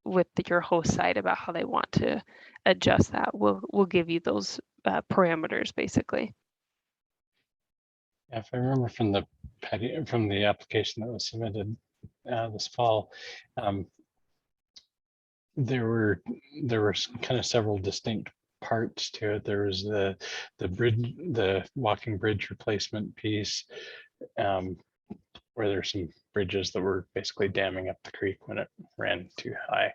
with your host side about how they want to adjust that will give you those parameters basically. If I remember from the application that was submitted this fall, there were kind of several distinct parts to it. There was the bridge, the walking bridge replacement piece, where there's some bridges that were basically damming up the creek when it ran too high.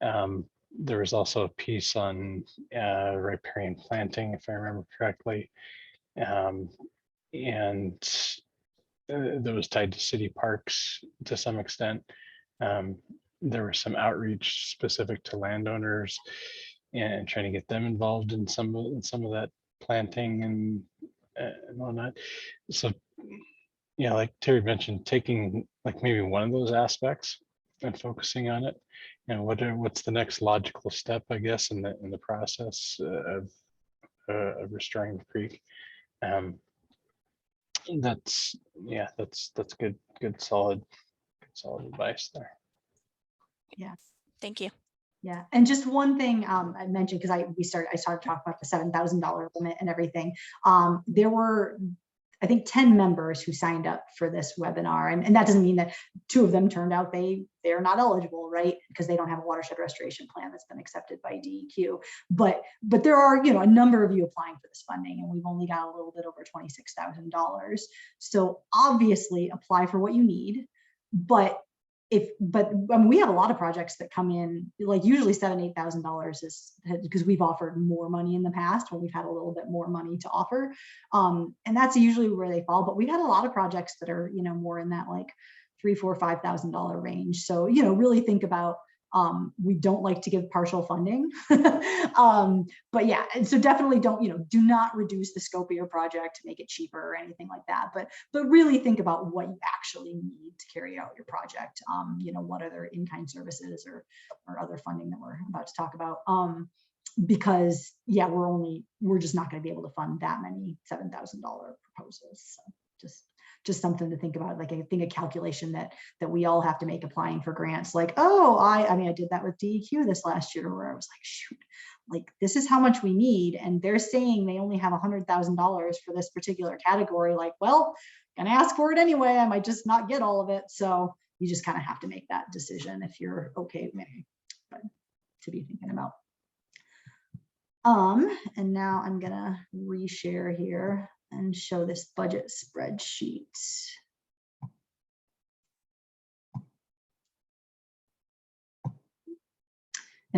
There was also a piece on riparian planting, if I remember correctly. And that was tied to city parks to some extent. There was some outreach specific to landowners and trying to get them involved in some of that planting and whatnot. So, yeah, like Terry mentioned, taking like maybe one of those aspects and focusing on it. You know, what's the next logical step, I guess, in the process of restoring the creek. That's good solid advice there. Yeah. Thank you. Yeah, and just one thing I mentioned, because I started talking about the $7,000 limit and everything. There were, I think, 10 members who signed up for this webinar, and that doesn't mean that 2 of them turned out they're not eligible, right? Because they don't have a watershed restoration plan that's been accepted by DEQ. But there are, you know, a number of you applying for this funding, and we've only got a little bit over $26,000. So obviously, apply for what you need, but I mean, we have a lot of projects that come in, like usually $7,000-8,000 is because we've offered more money in the past when we've had a little bit more money to offer. And that's usually where they fall. But we've had a lot of projects that are, you know, more in that like $3,000, $4,000, $5,000 range. So, you know, really think about, we don't like to give partial funding. But yeah, and so definitely don't, you know, do not reduce the scope of your project to make it cheaper or anything like that. But really think about what you actually need to carry out your project. You know, what other in-kind services or other funding that we're about to talk about. Because yeah, we're just not going to be able to fund that many $7,000 proposals. So just something to think about. Like, I think a calculation that we all have to make applying for grants. Like, oh, I mean, I did that with DEQ this last year, where I was like, shoot, like this is how much we need, and they're saying they only have $100,000 for this particular category. Like, well, gonna ask for it anyway. I might just not get all of it. So you just kind of have to make that decision if you're okay, maybe, but to be thinking about. And now I'm gonna reshare here and show this budget spreadsheet.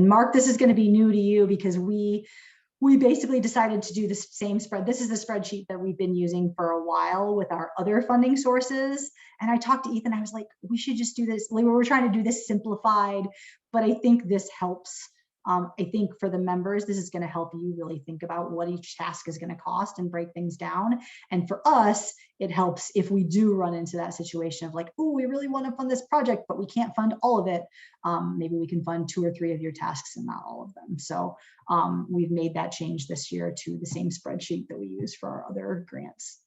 And Mark, this is going to be new to you because we basically decided to do the same spread. This is the spreadsheet that we've been using for a while with our other funding sources. And I talked to Ethan, I was like, we should just do this. Like, we're trying to do this simplified, but I think this helps. I think for the members, this is going to help you really think about what each task is going to cost and break things down. And for us, it helps if we do run into that situation of like, oh, we really want to fund this project, but we can't fund all of it. Maybe we can fund 2 or 3 of your tasks and not all of them. So we've made that change this year to the same spreadsheet that we use for our other grants.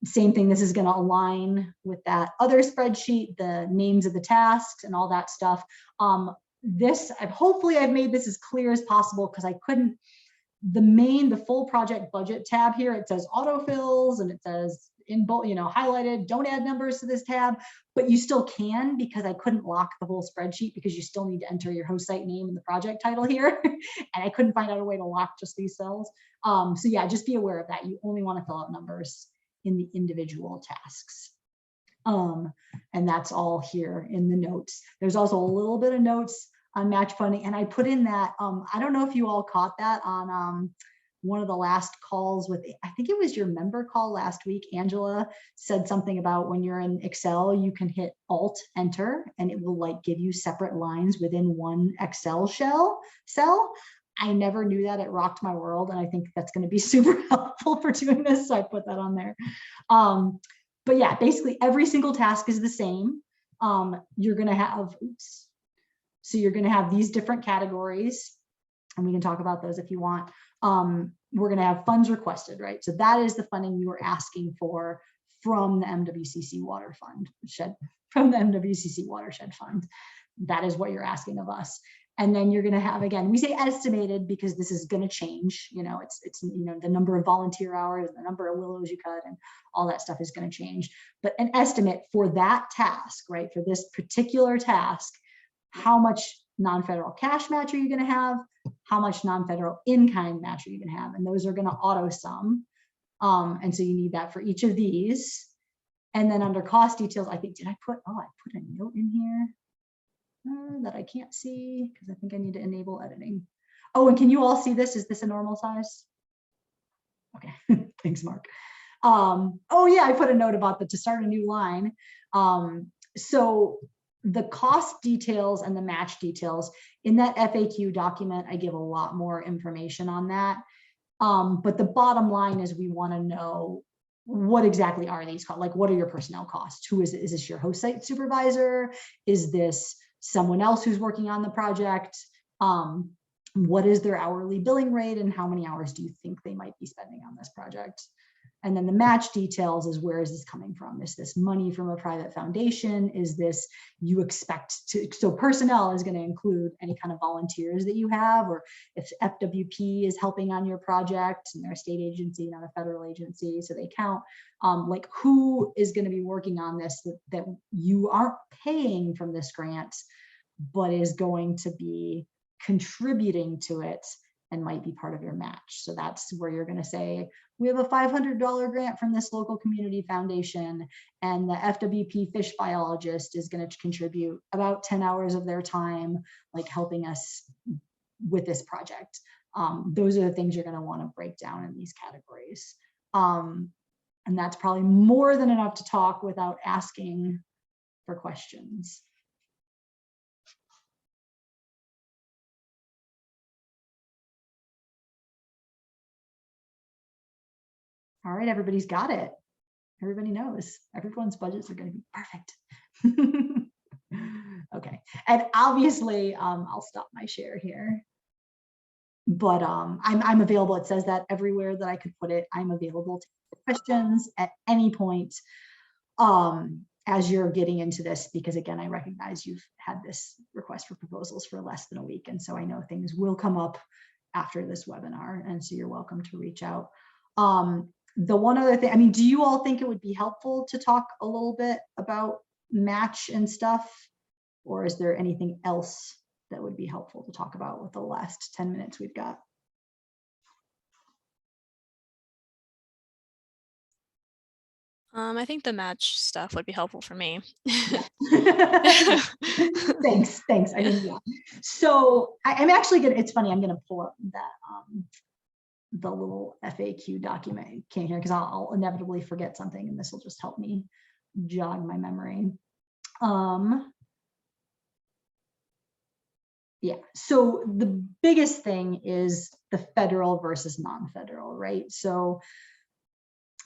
Same thing, this is going to align with that other spreadsheet, the names of the tasks and all that stuff. Hopefully I've made this as clear as possible because I couldn't, the full project budget tab here, it says autofills and it says in bold, highlighted, don't add numbers to this tab, but you still can because I couldn't lock the whole spreadsheet because you still need to enter your host site name and the project title here. And I couldn't find out a way to lock just these cells. So yeah, just be aware of that. You only want to fill out numbers in the individual tasks. And that's all here in the notes. There's also a little bit of notes on match funding. And I put in that, I don't know if you all caught that on one of the last calls with, I think it was your member call last week. Angela said something about when you're in Excel, you can hit Alt Enter and it will like give you separate lines within one Excel cell. I never knew that. It rocked my world. And I think that's going to be super helpful for doing this. So I put that on there. But yeah, basically every single task is the same. You're going to have, so you're going to have these different categories, and we can talk about those if you want. We're going to have funds requested, right? So that is the funding you were asking for from the MWCC Watershed Fund. That is what you're asking of us. And then you're going to have, again, we say estimated because this is going to change. It's the number of volunteer hours, the number of willows you cut, and all that stuff is going to change. But an estimate for that task, right? For this particular task, how much non-federal cash match are you going to have? How much non-federal in-kind match are you going to have? And those are going to auto sum. And so you need that for each of these. And then under cost details, I think, I put a note in here that I can't see because I think I need to enable editing. Oh, and can you all see this? Is this a normal size? Okay, thanks, Mark. Oh yeah, I put a note about that to start a new line. So the cost details and the match details in that FAQ document, I give a lot more information on that. But the bottom line is we want to know what exactly are these costs? Like, what are your personnel costs? Who is it? Is this your host site supervisor? Is this someone else who's working on the project? What is their hourly billing rate and how many hours do you think they might be spending on this project? And then the match details is, where is this coming from? Is this money from a private foundation? Is this you expect to, so personnel is going to include any kind of volunteers that you have, or if FWP is helping on your project and they're a state agency, not a federal agency, so they count. Like, who is going to be working on this that you aren't paying from this grant, but is going to be contributing to it and might be part of your match. So that's where you're going to say, we have a $500 grant from this local community foundation, and the FWP fish biologist is going to contribute about 10 hours of their time, like helping us with this project. Those are the things you're going to want to break down in these categories. And that's probably more than enough to talk without asking for questions. All right, everybody's got it. Everybody knows. Everyone's budgets are going to be perfect. Okay, and obviously, I'll stop my share here. But I'm available. It says that everywhere that I could put it. I'm available to questions at any point as you're getting into this, because again, I recognize you've had this request for proposals for less than a week, and so I know things will come up after this webinar, and so you're welcome to reach out. The one other thing, I mean, do you all think it would be helpful to talk a little bit about match and stuff? Or is there anything else that would be helpful to talk about with the last 10 minutes we've got? I think the match stuff would be helpful for me. Thanks. I didn't. Yeah. So I'm actually gonna. It's funny. I'm gonna pull up that the little FAQ document came here because I'll inevitably forget something, and this will just help me jog my memory. Yeah. So the biggest thing is the federal versus non-federal, right? So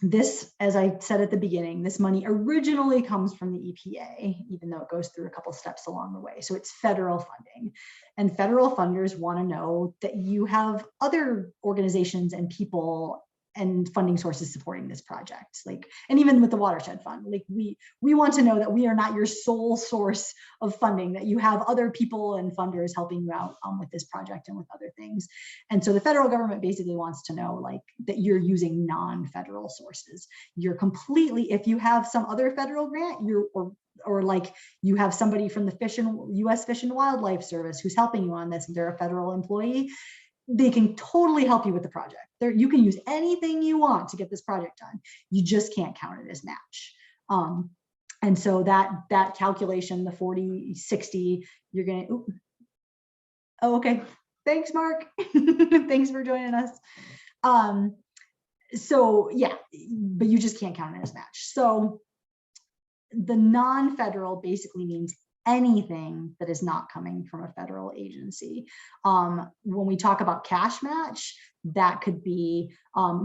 this, as I said at the beginning, this money originally comes from the EPA, even though it goes through a couple steps along the way. So it's federal funding, and federal funders want to know that you have other organizations and people and funding sources supporting this project. Like, and even with the Watershed Fund, like we want to know that we are not your sole source of funding, that you have other people and funders helping you out with this project and with other things. And so the federal government basically wants to know like that you're using non-federal sources. You're completely, if you have some other federal grant, or like you have somebody from the U.S. Fish and Wildlife Service who's helping you on this, and they're a federal employee, they can totally help you with the project. You can use anything you want to get this project done. You just can't count it as match. And so that calculation, the 40/60, you're gonna, oh, okay. Thanks, Mark. Thanks for joining us. So yeah, but you just can't count it as match. So the non-federal basically means anything that is not coming from a federal agency. When we talk about cash match, that could be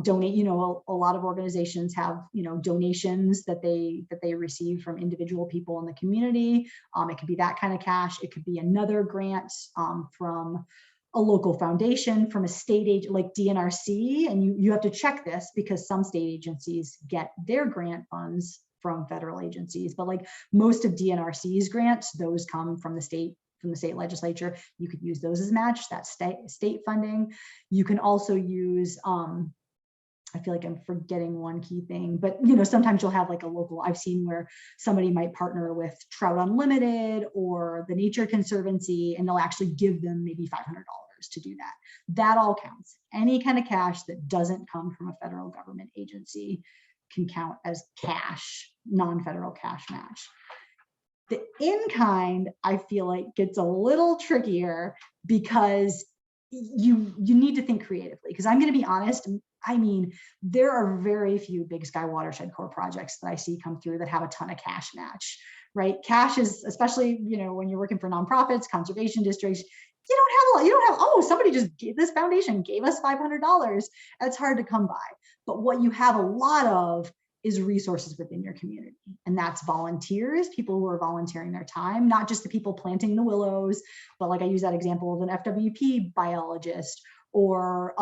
donate. You know, a lot of organizations have, you know, donations that they receive from individual people in the community. It could be that kind of cash. It could be another grant from a local foundation, from a state agent like DNRC, and you have to check this because some state agencies get their grant funds from federal agencies, but like most of DNRC's grants, those come from the state legislature. You could use those as match, that's state funding. You can also use, I feel like I'm forgetting one key thing, but you know, sometimes you'll have like a local, I've seen where somebody might partner with Trout Unlimited or the Nature Conservancy, and they'll actually give them maybe $500 to do that. That all counts. Any kind of cash that doesn't come from a federal government agency can count as cash, non-federal cash match. The in-kind, I feel like, gets a little trickier because you need to think creatively. Because I'm going to be honest, I mean, there are very few Big Sky Watershed Core projects that I see come through that have a ton of cash match, right? Cash is, especially, you know, when you're working for nonprofits, conservation districts, you don't have a lot. You don't have, oh, somebody just gave, this foundation gave us $500. That's hard to come by. But what you have a lot of is resources within your community. And that's volunteers, people who are volunteering their time, not just the people planting the willows, but like I use that example of an FWP biologist or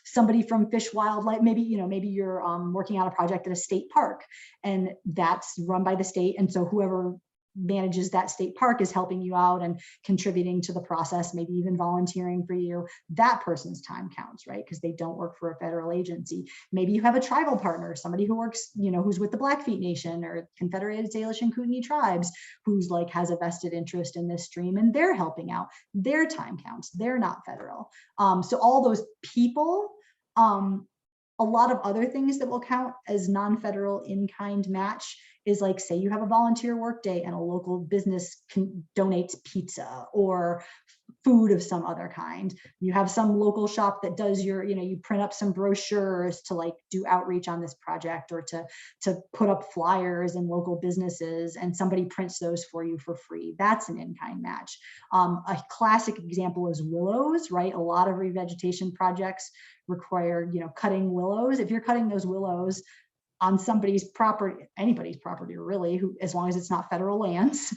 somebody from Fish Wildlife. Maybe, you know, maybe you're working on a project at a state park and that's run by the state. And so whoever manages that state park is helping you out and contributing to the process, maybe even volunteering for you. That person's time counts, right? Because they don't work for a federal agency. Maybe you have a tribal partner, somebody who works, you know, who's with the Blackfeet Nation or Confederated Salish and Kootenai tribes, who's like has a vested interest in this stream and they're helping out. Their time counts. They're not federal. So all those people, a lot of other things that will count as non-federal in-kind match is like, say you have a volunteer work day and a local business donates pizza or food of some other kind. You have some local shop that does your, you know, you print up some brochures to like do outreach on this project or to put up flyers in local businesses and somebody prints those for you for free. That's an in-kind match. A classic example is willows, right? A lot of revegetation projects require, you know, cutting willows. If you're cutting those willows on somebody's property, anybody's property really, who, as long as it's not federal lands,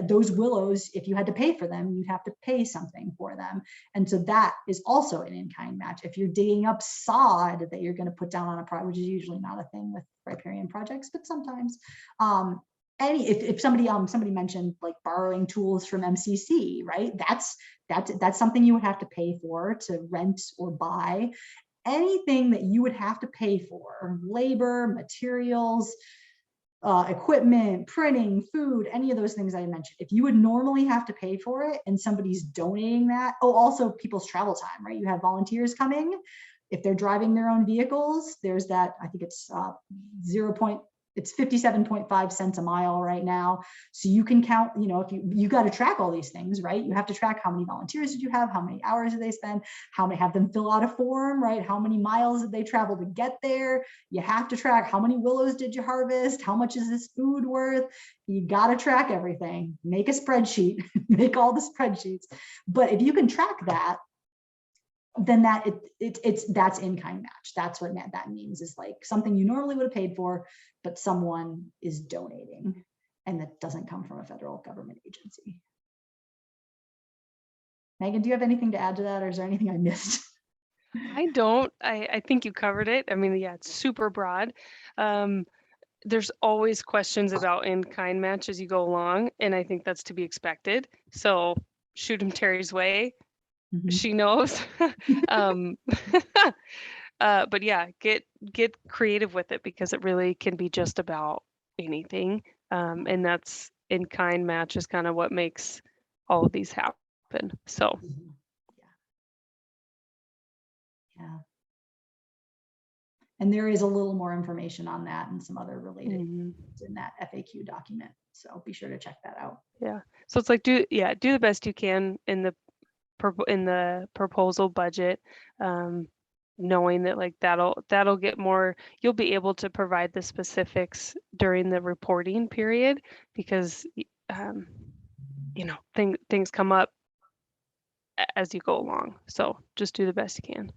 those willows, if you had to pay for them, you'd have to pay something for them. And so that is also an in-kind match. If you're digging up sod that you're going to put down on a project, which is usually not a thing with riparian projects, but sometimes, if somebody mentioned like borrowing tools from MCC, right? That's something you would have to pay for, to rent or buy. Anything that you would have to pay for, labor, materials, equipment, printing, food, any of those things I mentioned, if you would normally have to pay for it and somebody's donating that, oh, also people's travel time, right? You have volunteers coming. If they're driving their own vehicles, there's that, I think it's 0.5 it's 57.5 cents a mile right now. So you can count, you know, if you got to track all these things, right? You have to track how many volunteers did you have, how many hours did they spend, how many have them fill out a form, right? How many miles did they travel to get there? You have to track how many willows did you harvest? How much is this food worth? You got to track everything. Make a spreadsheet, make all the spreadsheets. But if you can track that, then that's in-kind match. That's what that means, is like something you normally would have paid for, but someone is donating, and that doesn't come from a federal government agency. Megan, do you have anything to add to that, or is there anything I missed? I don't. I think you covered it. I mean, yeah, it's super broad. There's always questions about in-kind match as you go along, and I think that's to be expected. So shoot him Terry's way. She knows. But yeah, get creative with it, because it really can be just about anything. And that's in-kind match is kind of what makes all of these happen. So yeah. And there is a little more information on that and some other related in that FAQ document. So be sure to check that out. Yeah. So it's like, do the best you can in the proposal budget, knowing that like that'll get more, you'll be able to provide the specifics during the reporting period, because you know, things come up as you go along. So just do the best you can.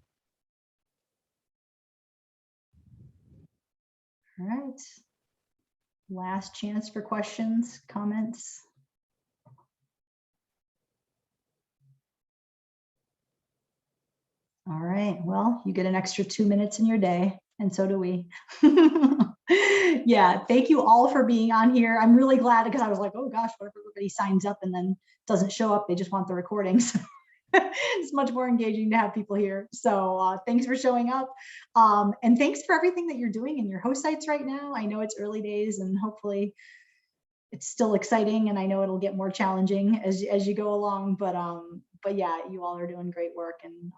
All right. Last chance for questions, comments. All right, well, you get an extra 2 minutes in your day, and so do we. Yeah, thank you all for being on here. I'm really glad, because I was like, oh gosh, what if everybody signs up and then doesn't show up? They just want the recordings. It's much more engaging to have people here. So thanks for showing up. And thanks for everything that you're doing in your host sites right now. I know it's early days, and hopefully it's still exciting, and I know it'll get more challenging as you go along, but yeah, you all are doing great work, and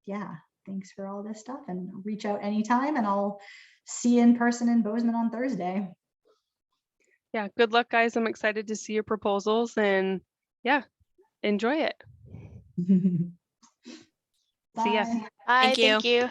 yeah, thanks for all this stuff, and reach out anytime, and I'll see you in person in Bozeman on Thursday. Yeah, good luck, guys. I'm excited to see your proposals, and yeah, enjoy it. Bye. See ya. Bye, Thank you. thank you.